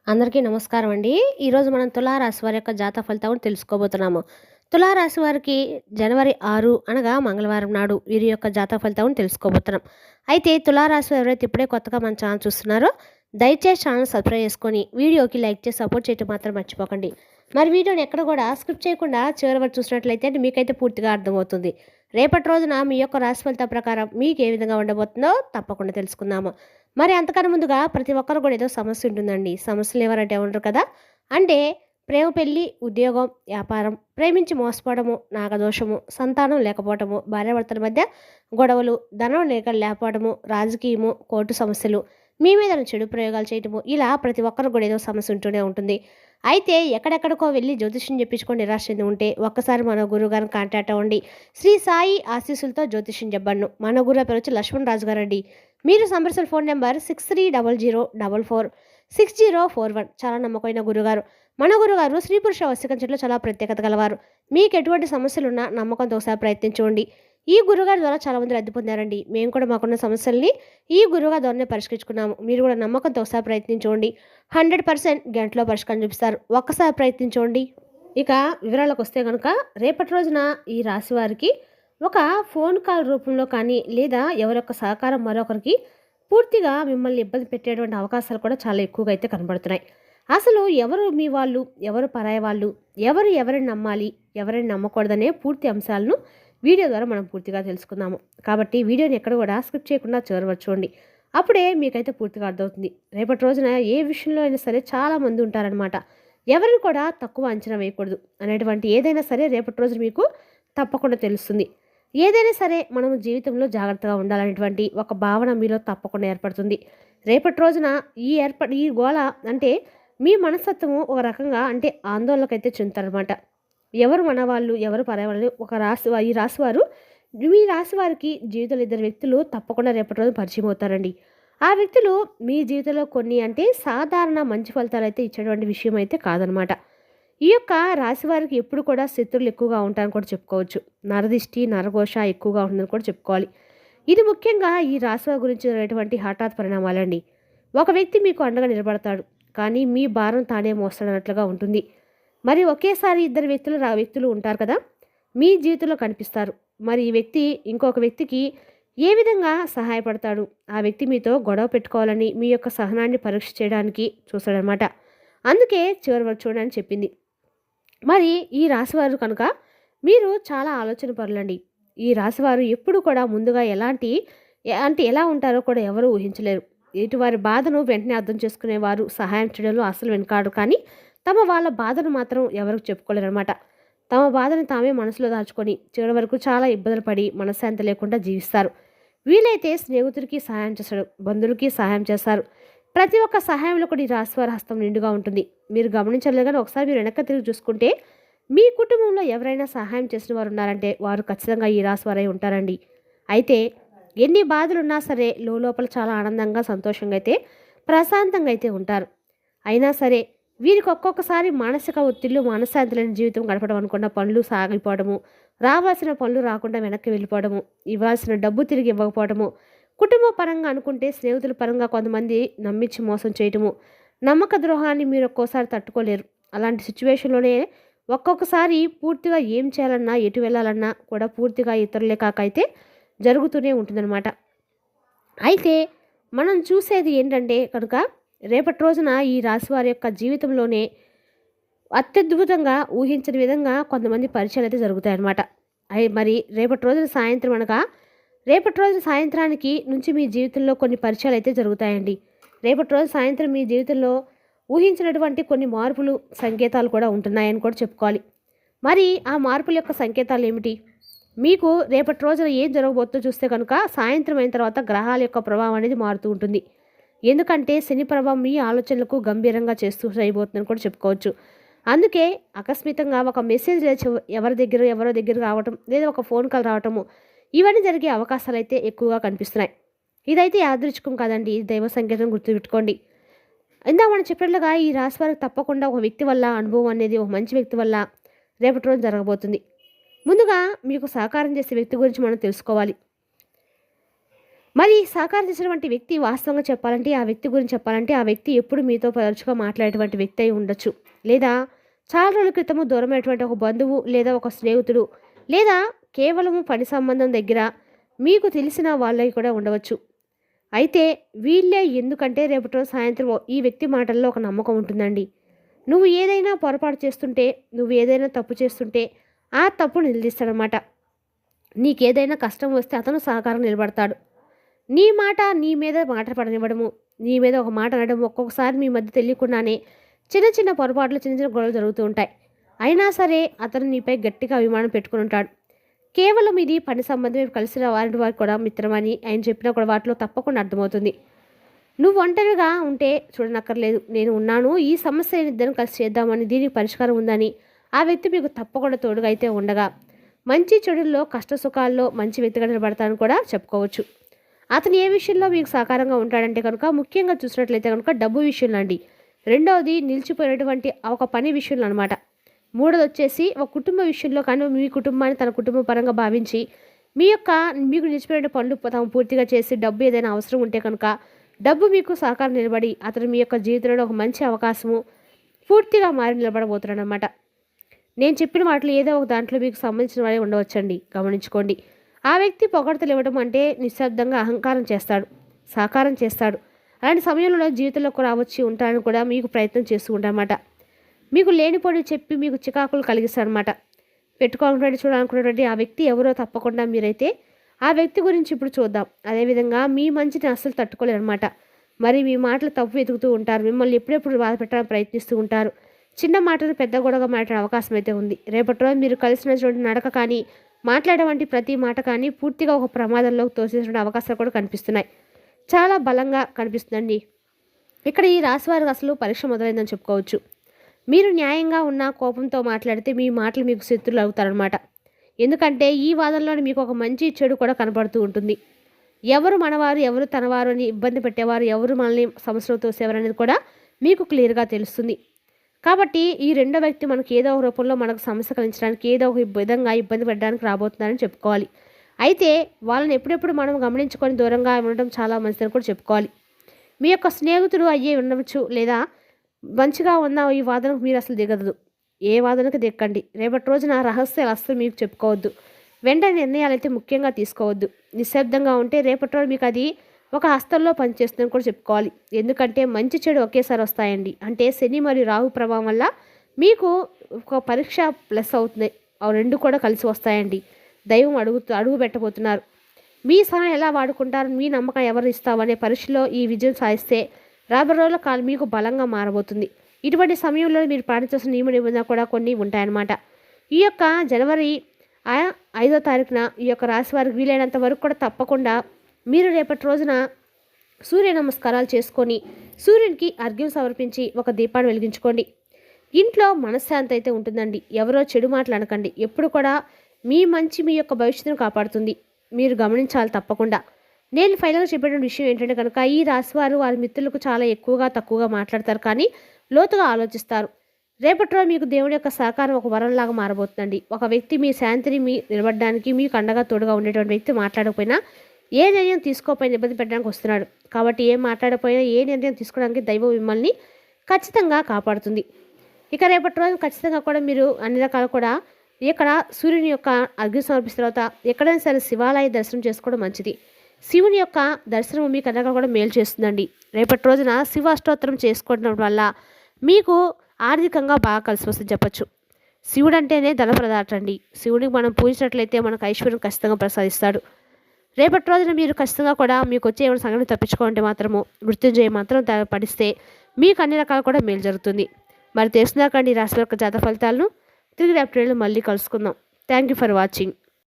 అందరికీ నమస్కారం అండి. ఈరోజు మనం తులారాశి వారి యొక్క జాతక ఫలితాలను తెలుసుకోబోతున్నాము. తులారాశి వారికి జనవరి 6 అనగా మంగళవారం నాడు వీరి యొక్క జాతక ఫలితాలను తెలుసుకోబోతున్నాం. అయితే తులారాశి వారు ఎవరైతే ఇప్పుడే కొత్తగా మన ఛానల్ చూస్తున్నారో దయచేసి ఛానల్ సబ్స్క్రైబ్ చేసుకొని వీడియోకి లైక్ చేసి సపోర్ట్ చేయడం మాత్రం మర్చిపోకండి. మరి వీడియోని ఎక్కడ కూడా స్కిప్ చేయకుండా చివరి వరకు చూసినట్లయితే మీకైతే పూర్తిగా అర్థమవుతుంది. రేపటి రోజున మీ యొక్క రాశి ఫలితం ప్రకారం మీకు ఏ విధంగా ఉండబోతుందో తప్పకుండా తెలుసుకుందాము. మరి అంతకన్నా ముందుగా ప్రతి ఒక్కరు కూడా ఏదో సమస్య ఉంటుందండి. సమస్యలు ఎవరంటే ఉండరు కదా. అంటే ప్రేమ పెళ్లి, ఉద్యోగం, వ్యాపారం, ప్రేమించి మోసపోవడము, నాగదోషము, సంతానం లేకపోవటము, భార్యాభర్తల మధ్య గొడవలు, ధనం లేకపోవడము, రాజకీయము, కోర్టు సమస్యలు, మీ మీద చెడు ప్రయోగాలు చేయటము, ఇలా ప్రతి ఒక్కరు కూడా ఏదో సమస్య ఉంటూనే ఉంటుంది. అయితే ఎక్కడెక్కడికో వెళ్ళి జ్యోతిష్యం చెప్పించుకొని నిరాశ చెంది ఉంటే ఒక్కసారి మన గురువుగారిని కాంటాక్ట్ అవ్వండి. శ్రీ సాయి ఆశీస్సులతో జ్యోతిష్యం చెప్పబడును. మన గురువు పేరు వచ్చి లక్ష్మణ్ రాజు గారు అండి. మీరు సంప్రదించిన ఫోన్ నెంబర్ 6300446041. చాలా నమ్మకమైన గురుగారు. మన గురుగారు స్త్రీ పురుష వశీకరణలో చాలా ప్రత్యేకత గలవారు. మీకు ఎటువంటి సమస్యలున్నా నమ్మకంతో ఒకసారి ప్రయత్నించండి. ఈ గురుగారి ద్వారా చాలామంది రద్దు పొందారండి. మేము కూడా మాకున్న సమస్యల్ని ఈ గురువుగారి ద్వారానే పరిష్కరించుకున్నాము. మీరు కూడా నమ్మకంతో ఒకసారి ప్రయత్నించండి. 100% గంటలో పరిష్కారం చూపిస్తారు. ఒక్కసారి ప్రయత్నించండి. ఇక వివరాలకు వస్తే కనుక రేపటి రోజున ఈ రాశి వారికి ఒక ఫోన్ కాల్ రూపంలో కానీ లేదా ఎవరొక్క సహకారం మరొకరికి పూర్తిగా మిమ్మల్ని ఇబ్బంది పెట్టేటువంటి అవకాశాలు కూడా చాలా ఎక్కువగా అయితే కనబడుతున్నాయి. అసలు ఎవరు మీ వాళ్ళు, ఎవరు పరాయి వాళ్ళు, ఎవరిని నమ్మాలి, ఎవరిని నమ్మకూడదనే పూర్తి అంశాలను వీడియో ద్వారా మనం పూర్తిగా తెలుసుకుందాము. కాబట్టి వీడియోని ఎక్కడ కూడా స్కిప్ చేయకుండా చివరి వరకు చూడండి. అప్పుడే మీకైతే పూర్తిగా అర్థమవుతుంది. రేపటి రోజున ఏ విషయంలో అయినా సరే చాలామంది ఉంటారనమాట. ఎవరిని కూడా తక్కువ అంచనా వేయకూడదు అనేటువంటి ఏదైనా సరే రేపటి రోజు మీకు తప్పకుండా తెలుస్తుంది. ఏదైనా సరే మనం జీవితంలో జాగ్రత్తగా ఉండాలనేటువంటి ఒక భావన మీలో తప్పకుండా ఏర్పడుతుంది. రేపటి రోజున ఈ గోళ అంటే మీ మనస్తత్వము ఒక రకంగా అంటే ఆందోళనకైతే చెందుతారనమాట. ఎవరు మన వాళ్ళు, ఎవరు పరాయి ఈ రాశి వారు మీ రాశి వారికి జీవితంలో ఇద్దరు వ్యక్తులు తప్పకుండా రేపటి రోజు పరిచయం అవుతారండి. ఆ వ్యక్తులు మీ జీవితంలో కొన్ని అంటే సాధారణ మంచి ఫలితాలు అయితే ఇచ్చేటువంటి విషయం అయితే కాదనమాట. ఈ యొక్క రాశి వారికి ఎప్పుడు కూడా శత్రువులు ఎక్కువగా ఉంటారని కూడా చెప్పుకోవచ్చు. నరదిష్టి, నరఘోష ఎక్కువగా ఉంటుందని కూడా చెప్పుకోవాలి. ఇది ముఖ్యంగా ఈ రాశి వారి గురించి జరిగేటువంటి హఠాత్ పరిణామాలండి. ఒక వ్యక్తి మీకు అండగా నిలబడతాడు, కానీ మీ భారం తానే మోస్తాడన్నట్లుగా ఉంటుంది. మరి ఒకేసారి ఇద్దరు వ్యక్తులు ఉంటారు కదా, మీ జీవితంలో కనిపిస్తారు. మరి ఈ వ్యక్తి ఇంకొక వ్యక్తికి ఏ విధంగా సహాయపడతాడు, ఆ వ్యక్తి మీతో గొడవ పెట్టుకోవాలని మీ యొక్క సహనాన్ని పరీక్ష చేయడానికి చూస్తాడనమాట. అందుకే చివరి వరకు చూడని చెప్పింది. మరి ఈ రాశివారు కనుక మీరు చాలా ఆలోచన పరులండి. ఈ రాశివారు ఎప్పుడు కూడా ముందుగా ఎలా ఉంటారో కూడా ఎవరు ఊహించలేరు. వారి బాధను వెంటనే అర్థం చేసుకునేవారు, సహాయం చేయడంలో అసలు వెనకాడు. కానీ వాళ్ళ బాధను మాత్రం ఎవరికి చెప్పుకోలేరు అనమాట. తమ బాధను తామే మనసులో దాచుకొని చివరి వరకు చాలా ఇబ్బందులు పడి మనశ్శాంతి లేకుండా జీవిస్తారు. వీలైతే స్నేహితుడికి సహాయం చేస్తారు, బంధువులకి సహాయం చేస్తారు. ప్రతి ఒక్క సహాయంలో కూడా ఈ రాశివారి హస్తం నిండుగా ఉంటుంది. మీరు గమనించలేదు కానీ ఒకసారి మీరు వెనక్కి తిరిగి చూసుకుంటే మీ కుటుంబంలో ఎవరైనా సహాయం చేసిన వారు ఉన్నారంటే వారు ఖచ్చితంగా ఈ రాశివారై ఉంటారండి. అయితే ఎన్ని బాధలున్నా సరే లోపల చాలా ఆనందంగా, సంతోషంగా అయితే, ప్రశాంతంగా అయితే ఉంటారు. అయినా సరే వీరికి ఒక్కొక్కసారి మానసిక ఒత్తిళ్లు, మనశ్శాంతి లేని జీవితం గడపడం అనుకున్న పనులు సాగిపోవడము, రావాల్సిన పనులు రాకుండా వెనక్కి వెళ్ళిపోవడము, ఇవ్వాల్సిన డబ్బు తిరిగి ఇవ్వకపోవడము, కుటుంబ పరంగా అనుకుంటే స్నేహితుల పరంగా కొంతమంది నమ్మించి మోసం చేయటము, నమ్మక ద్రోహాన్ని మీరు ఒక్కోసారి తట్టుకోలేరు. అలాంటి సిచ్యువేషన్లోనే ఒక్కొక్కసారి పూర్తిగా ఏం చేయాలన్నా, ఎటు వెళ్ళాలన్నా కూడా పూర్తిగా ఇతరులే కాకైతే జరుగుతూనే ఉంటుందన్నమాట. అయితే మనం చూసేది ఏంటంటే కనుక రేపటి రోజున ఈ రాశి వారి యొక్క జీవితంలోనే అత్యద్భుతంగా ఊహించని విధంగా కొంతమంది పరిచయాలు అయితే జరుగుతాయన్నమాట. మరి రేపటి రోజున సాయంత్రానికి నుంచి మీ జీవితంలో కొన్ని పరిచయాలు అయితే జరుగుతాయండి. రేపటి రోజు సాయంత్రం మీ జీవితంలో ఊహించినటువంటి కొన్ని మార్పులు, సంకేతాలు కూడా ఉంటున్నాయని కూడా చెప్పుకోవాలి. మరి ఆ మార్పుల యొక్క సంకేతాలు ఏమిటి? మీకు రేపటి రోజున ఏం జరగబోతుందో చూస్తే కనుక సాయంత్రం అయిన తర్వాత గ్రహాల యొక్క ప్రభావం అనేది మారుతూ ఉంటుంది. ఎందుకంటే శని ప్రభావం మీ ఆలోచనలకు గంభీరంగా చేస్తూ చేయబోతుందని కూడా చెప్పుకోవచ్చు. అందుకే ఆకస్మికంగా ఒక మెసేజ్ ఎవరో దగ్గర రావటం, లేదా ఒక ఫోన్ కాల్ రావటము, ఇవన్నీ జరిగే అవకాశాలు అయితే ఎక్కువగా కనిపిస్తున్నాయి. ఇదైతే యాదృచ్ఛికం కాదండి, ఇది దైవ సంకేతం గుర్తుపెట్టుకోండి. ఇందాక మనం చెప్పినట్లుగా ఈ రాశి వారికి తప్పకుండా ఒక వ్యక్తి వల్ల అనుభవం అనేది, ఒక మంచి వ్యక్తి వల్ల రేపటి రోజు జరగబోతుంది. ముందుగా మీకు సహకారం చేసే వ్యక్తి గురించి మనం తెలుసుకోవాలి. మరి సహకారం చేసినటువంటి వ్యక్తి వాస్తవంగా చెప్పాలంటే ఆ వ్యక్తి గురించి చెప్పాలంటే ఆ వ్యక్తి ఎప్పుడు మీతో తరచుగా మాట్లాడేటువంటి వ్యక్తి అయి ఉండొచ్చు. లేదా చాలా రోజుల క్రితము దూరమైనటువంటి ఒక బంధువు లేదా ఒక స్నేహితుడు లేదా కేవలము పని సంబంధం దగ్గర మీకు తెలిసిన వాళ్ళవి కూడా ఉండవచ్చు. అయితే వీళ్ళే ఎందుకంటే రేపటి రోజు సాయంత్రం ఈ వ్యక్తి మాటల్లో ఒక నమ్మకం ఉంటుందండి. నువ్వు ఏదైనా పొరపాటు చేస్తుంటే, నువ్వు ఏదైనా తప్పు చేస్తుంటే ఆ తప్పును నిలదీస్తాడనమాట. నీకేదైనా కష్టం వస్తే అతను సహకారం నిలబడతాడు. నీ మాట నీ మీద మాట పడనివ్వడము, నీ మీద ఒక మాట అనడం ఒక్కొక్కసారి మీ మధ్య తెలియకుండానే చిన్న చిన్న పొరపాట్లు, చిన్న చిన్న గొడవలు జరుగుతూ ఉంటాయి. అయినా సరే అతను నీపై గట్టిగా అభిమానం పెట్టుకుని ఉంటాడు. కేవలం ఇది పని సంబంధమే కలిసిన వారికి కూడా మిత్రమని ఆయన చెప్పినా కూడా వాటిలో తప్పకుండా అర్థమవుతుంది. నువ్వు ఒంటరిగా ఉంటే చూడనక్కర్లేదు, నేను ఉన్నాను, ఈ సమస్య ఇద్దరం కలిసి చేద్దామని, దీనికి పరిష్కారం ఉందని ఆ వ్యక్తి మీకు తప్పకుండా తోడుగా అయితే ఉండగా మంచి చెడుల్లో కష్ట సుఖాల్లో మంచి వ్యక్తిగా నిలబడతానని కూడా చెప్పుకోవచ్చు. అతను ఏ విషయంలో మీకు సహకారంగా ఉంటాడంటే కనుక ముఖ్యంగా చూసినట్లయితే కనుక డబ్బు విషయంలో అండి. రెండవది నిలిచిపోయినటువంటి ఒక పని విషయంలో అనమాట. మూడోది వచ్చేసి ఒక కుటుంబ విషయంలో కానీ మీ కుటుంబాన్ని తన కుటుంబ పరంగా భావించి మీకు నిలిచిపోయిన పనులు తాము పూర్తిగా చేసి డబ్బు ఏదైనా అవసరం ఉంటే కనుక డబ్బు మీకు సహకారం నిలబడి అతను మీ యొక్క జీవితంలో ఒక మంచి అవకాశము పూర్తిగా మారి నిలబడబోతున్నాడు అనమాట. నేను చెప్పిన వాటిలో ఏదో ఒక దాంట్లో మీకు సంబంధించిన వాడే ఉండవచ్చండి, గమనించుకోండి. ఆ వ్యక్తి పొగడ్తలు ఇవ్వడం అంటే నిశ్శబ్దంగా అహంకారం చేస్తాడు, సహకారం చేస్తాడు. అలాంటి సమయంలో జీవితంలోకి రావచ్చి ఉంటానని కూడా మీకు ప్రయత్నం చేస్తూ ఉంటారన్నమాట. మీకు లేనిపోని చెప్పి మీకు చికాకులు కలిగిస్తారనమాట. పెట్టుకోవాలనుకుంటే చూడాలనుకున్నటువంటి ఆ వ్యక్తి ఎవరో తప్పకుండా మీరైతే ఆ వ్యక్తి గురించి ఇప్పుడు చూద్దాం. అదేవిధంగా మీ మంచిని అస్సలు తట్టుకోలేరనమాట. మరి మీ మాటలు తప్పు వెతుకుతూ ఉంటారు, మిమ్మల్ని ఎప్పుడెప్పుడు బాధ పెట్టడానికి ప్రయత్నిస్తూ ఉంటారు. చిన్న మాటలు పెద్ద గొడవగా మాట్లాడే అవకాశం అయితే ఉంది. రేపటి రోజు మీరు కలిసినటువంటి నడక కానీ మాట్లాడే వంటి ప్రతి మాట కానీ పూర్తిగా ఒక ప్రమాదంలోకి తోసేటువంటి అవకాశాలు కూడా కనిపిస్తున్నాయి. చాలా బలంగా కనిపిస్తుందండి. ఇక్కడ ఈ రాశి వారికి అసలు పరీక్ష మొదలైందని చెప్పుకోవచ్చు. మీరు న్యాయంగా ఉన్న కోపంతో మాట్లాడితే మీ మాటలు మీకు శత్రులు అవుతారనమాట. ఎందుకంటే ఈ వాదనలో మీకు ఒక మంచి చెడు కూడా కనపడుతూ ఉంటుంది. ఎవరు మనవారు ఎవరు తనవారు అని ఇబ్బంది పెట్టేవారు, ఎవరు మనల్ని సమస్యలు తోసేవారు అనేది కూడా మీకు క్లియర్గా తెలుస్తుంది. కాబట్టి ఈ రెండో వ్యక్తి మనకు ఏదో ఒక రూపంలో మనకు సమస్య కలిగించడానికి ఏదో ఒక విధంగా ఇబ్బంది పెట్టడానికి రాబోతున్నారని చెప్పుకోవాలి. అయితే వాళ్ళని ఎప్పుడెప్పుడు మనం గమనించుకొని దూరంగా ఉండడం చాలా మంచిదని కూడా చెప్పుకోవాలి. మీ యొక్క స్నేహితుడు అయ్యే ఉండవచ్చు, లేదా మంచిగా ఉన్న ఈ వాదనకు మీరు అసలు దిగదు. ఏ వాదనకు దిక్కండి. రేపటి రోజున రహస్యాలు అస్సలు మీకు చెప్పుకోవద్దు. వెంటనే నిర్ణయాలు అయితే ముఖ్యంగా తీసుకోవద్దు. నిశ్శబ్దంగా ఉంటే రేపటి రోజు మీకు అది ఒక హస్తంలో పనిచేస్తుందని కూడా చెప్పుకోవాలి. ఎందుకంటే మంచి చెడు ఒకేసారి వస్తాయండి. అంటే శని మరియు రాహు ప్రభావం వల్ల మీకు ఒక పరీక్ష ప్లస్ అవుతుంది. అవి రెండు కూడా కలిసి వస్తాయండి. దైవం అడుగు పెట్టబోతున్నారు. మీ సలహా ఎలా వాడుకుంటారు, మీ నమ్మకం ఎవరు ఇస్తామనే పరీక్షలో ఈ విజయం సాధిస్తే రాబోయే రోజుల కాలం మీకు బలంగా మారబోతుంది. ఇటువంటి సమయంలో మీరు పాటించాల్సిన నియమ నిబంధనలు కూడా కొన్ని ఉంటాయన్నమాట. ఈ యొక్క జనవరి 5వ తారీఖున ఈ యొక్క రాశి వారికి వీలైనంత వరకు కూడా తప్పకుండా మీరు రేపటి రోజున సూర్య నమస్కారాలు చేసుకొని సూర్యునికి అర్ఘ్యం సమర్పించి ఒక దీపాన్ని వెలిగించుకోండి. ఇంట్లో మనశ్శాంతి అయితే ఉంటుందండి. ఎవరో చెడు మాటలు అనకండి. ఎప్పుడు కూడా మీ మంచి మీ యొక్క భవిష్యత్తును కాపాడుతుంది. మీరు గమనించాలి తప్పకుండా. నేను ఫైనల్గా చెప్పిన విషయం ఏంటంటే కనుక ఈ రాశివారు వారి మిత్రులకు చాలా తక్కువగా మాట్లాడతారు, కానీ లోతుగా ఆలోచిస్తారు. రేపటి రోజు మీకు దేవుడి యొక్క సహకారం ఒక వరంలాగా మారబోతుందండి. ఒక వ్యక్తి మీ శాంతిని నిలబడడానికి మీకు అండగా తోడుగా ఉండేటువంటి వ్యక్తి మాట్లాడకపోయినా ఏ నిర్ణయం తీసుకోకపోయినా ఇబ్బంది పెట్టడానికి వస్తున్నాడు. కాబట్టి ఏం మాట్లాడకపోయినా ఏ నిర్ణయం తీసుకోవడానికి దైవం మిమ్మల్ని ఖచ్చితంగా కాపాడుతుంది. ఇక రేపటి రోజు ఖచ్చితంగా కూడా మీరు అన్ని రకాలు కూడా ఇక్కడ సూర్యుని యొక్క అర్ఘ్యం సమర్పిస్తున్న తర్వాత ఎక్కడైనా సరే శివాలయ దర్శనం చేసుకోవడం మంచిది. శివుని యొక్క దర్శనం మీకు అన్నగా కూడా మేలు చేస్తుందండి. రేపటి రోజున శివ అష్టోత్తరం చేసుకోవడం వల్ల మీకు ఆర్థికంగా బాగా కలిసి వస్తుంది చెప్పచ్చు. శివుడు అంటేనే ధనప్రదాటండి. శివుడికి మనం పూజించినట్లయితే మనకు ఐశ్వర్యం ఖచ్చితంగా ప్రసాదిస్తాడు. రేపటి రోజున మీరు ఖచ్చితంగా కూడా మీకు వచ్చే ఏమైనా సంఘటన తప్పించుకోవాలంటే మాత్రము మృత్యుంజయ మాత్రం పడిస్తే మీకు అన్ని రకాలు కూడా మేలు జరుగుతుంది. మరి తెలుసుకుందాకండి రాశి యొక్క జాతక ఫలితాలను. తిరిగి రేపటి మళ్ళీ కలుసుకుందాం. Thank you for watching.